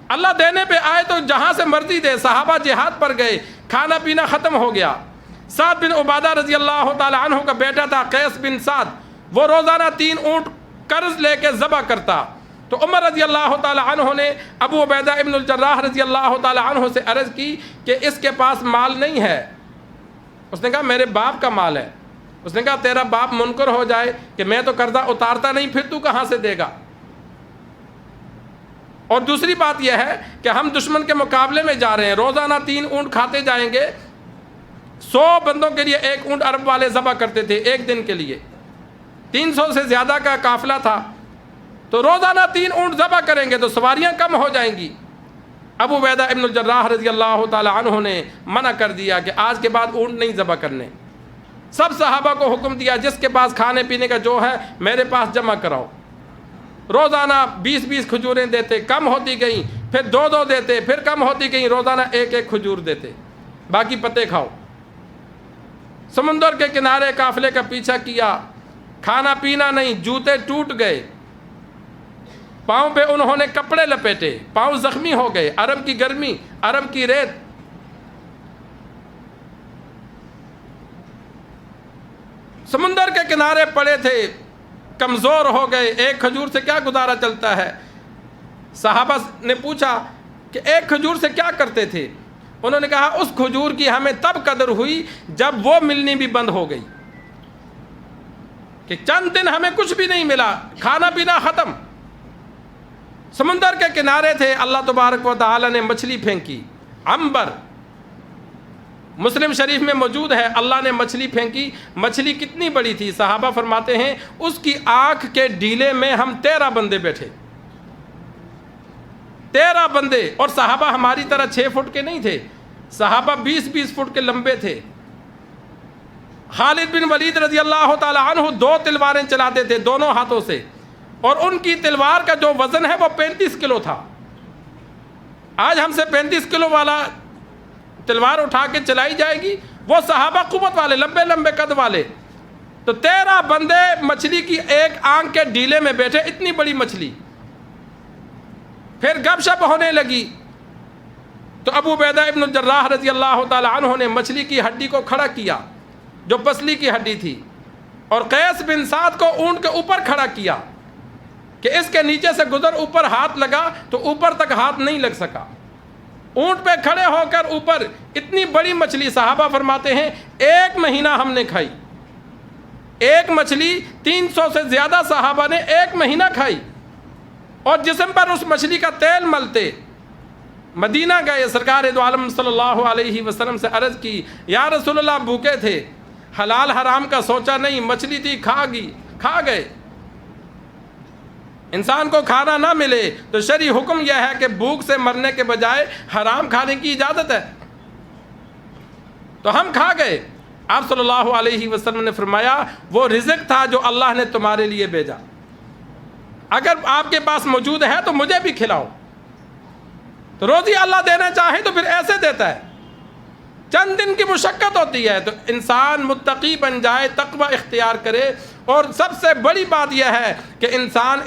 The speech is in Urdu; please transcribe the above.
اللہ دینے پہ آئے تو جہاں سے مرضی دے. صحابہ جہاد پر گئے, کھانا پینا ختم ہو گیا. سعد بن عبادہ رضی اللہ تعالی عنہ کا بیٹا تھا قیس بن سعد, وہ روزانہ 3 اونٹ قرض لے کے ذبح کرتا. تو عمر رضی اللہ تعالی عنہ نے ابو عبیدہ ابن الجراح رضی اللہ تعالی عنہ سے عرض کی کہ اس کے پاس مال نہیں ہے. اس نے کہا میرے باپ کا مال ہے. اس نے کہا تیرا باپ منکر ہو جائے کہ میں تو قرضہ اتارتا نہیں, پھر تو کہاں سے دے گا. اور دوسری بات یہ ہے کہ ہم دشمن کے مقابلے میں جا رہے ہیں, روزانہ 3 اونٹ کھاتے جائیں گے. 100 بندوں کے لیے 1 اونٹ عرب والے ذبح کرتے تھے ایک دن کے لیے. 300 سے زیادہ کا قافلہ تھا, تو روزانہ 3 اونٹ ذبح کریں گے تو سواریاں کم ہو جائیں گی. ابو عبیدہ ابن الجراح رضی اللہ تعالی عنہ نے منع کر دیا کہ آج کے بعد اونٹ نہیں ذبح کرنے. سب صحابہ کو حکم دیا جس کے پاس کھانے پینے کا جو ہے میرے پاس جمع کراؤ. روزانہ 20 کھجوریں دیتے, کم ہوتی گئیں, پھر 2 دیتے, پھر کم ہوتی گئیں, روزانہ 1 کھجور دیتے, باقی پتے کھاؤ. سمندر کے کنارے قافلے کا پیچھا کیا, کھانا پینا نہیں, جوتے ٹوٹ گئے, پاؤں پہ انہوں نے کپڑے لپیٹے, پاؤں زخمی ہو گئے. عرب کی گرمی, عرب کی ریت. سمندر کے کنارے پڑے تھے, کمزور ہو گئے. 1 کھجور سے کیا گزارا چلتا ہے؟ صحابہ نے پوچھا کہ 1 کھجور سے کیا کرتے تھے؟ انہوں نے کہا اس کھجور کی ہمیں تب قدر ہوئی جب وہ ملنی بھی بند ہو گئی, کہ چند دن ہمیں کچھ بھی نہیں ملا, کھانا پینا ختم. سمندر کے کنارے تھے, اللہ تبارک و تعالی نے مچھلی پھینکی, عنبر. مسلم شریف میں موجود ہے, اللہ نے مچھلی پھینکی. مچھلی کتنی بڑی تھی؟ صحابہ فرماتے ہیں اس کی آنکھ کے ڈھیلے میں ہم 13 بندے بیٹھے. 13 بندے. اور صحابہ ہماری طرح 6 فٹ کے نہیں تھے, صحابہ 20 فٹ کے لمبے تھے. خالد بن ولید رضی اللہ تعالی عنہ 2 تلواریں چلاتے تھے دونوں ہاتھوں سے, اور ان کی تلوار کا جو وزن ہے وہ 35 کلو تھا. آج ہم سے 35 کلو والا تلوار اٹھا کے چلائی جائے گی؟ وہ صحابہ قوت والے, لمبے لمبے قد والے. تو 13 بندے مچھلی کی ایک آنکھ کے ڈھیلے میں بیٹھے, اتنی بڑی مچھلی. پھر گپ شپ ہونے لگی تو ابو عبیدہ ابن الجراح رضی اللہ تعالی عنہ نے مچھلی کی ہڈی کو کھڑا کیا جو پسلی کی ہڈی تھی, اور قیس بن سعد کو اونٹ کے اوپر کھڑا کیا کہ اس کے نیچے سے گزر, اوپر ہاتھ لگا تو اوپر تک ہاتھ نہیں لگ سکا. اونٹ پہ کھڑے ہو کر اوپر, اتنی بڑی مچھلی. صحابہ فرماتے ہیں 1 مہینہ ہم نے کھائی. 1 مچھلی 300 سے زیادہ صحابہ نے 1 مہینہ کھائی, اور جسم پر اس مچھلی کا تیل ملتے. مدینہ گئے, سرکار دو عالم صلی اللہ علیہ وسلم سے عرض کی یا رسول اللہ بھوکے تھے, حلال حرام کا سوچا نہیں, مچھلی تھی کھا گئے. انسان کو کھانا نہ ملے تو شرعی حکم یہ ہے کہ بھوک سے مرنے کے بجائے حرام کھانے کی اجازت ہے. تو ہم کھا گئے. آپ صلی اللہ علیہ وسلم نے فرمایا وہ رزق تھا جو اللہ نے تمہارے لیے بھیجا, اگر آپ کے پاس موجود ہے تو مجھے بھی کھلاؤ. تو روزی اللہ دینا چاہے تو پھر ایسے دیتا ہے. چند دن کی مشقت ہوتی ہے تو انسان متقی بن جائے, تقوی اختیار کرے. اور سب سے بڑی بات یہ ہے کہ انسان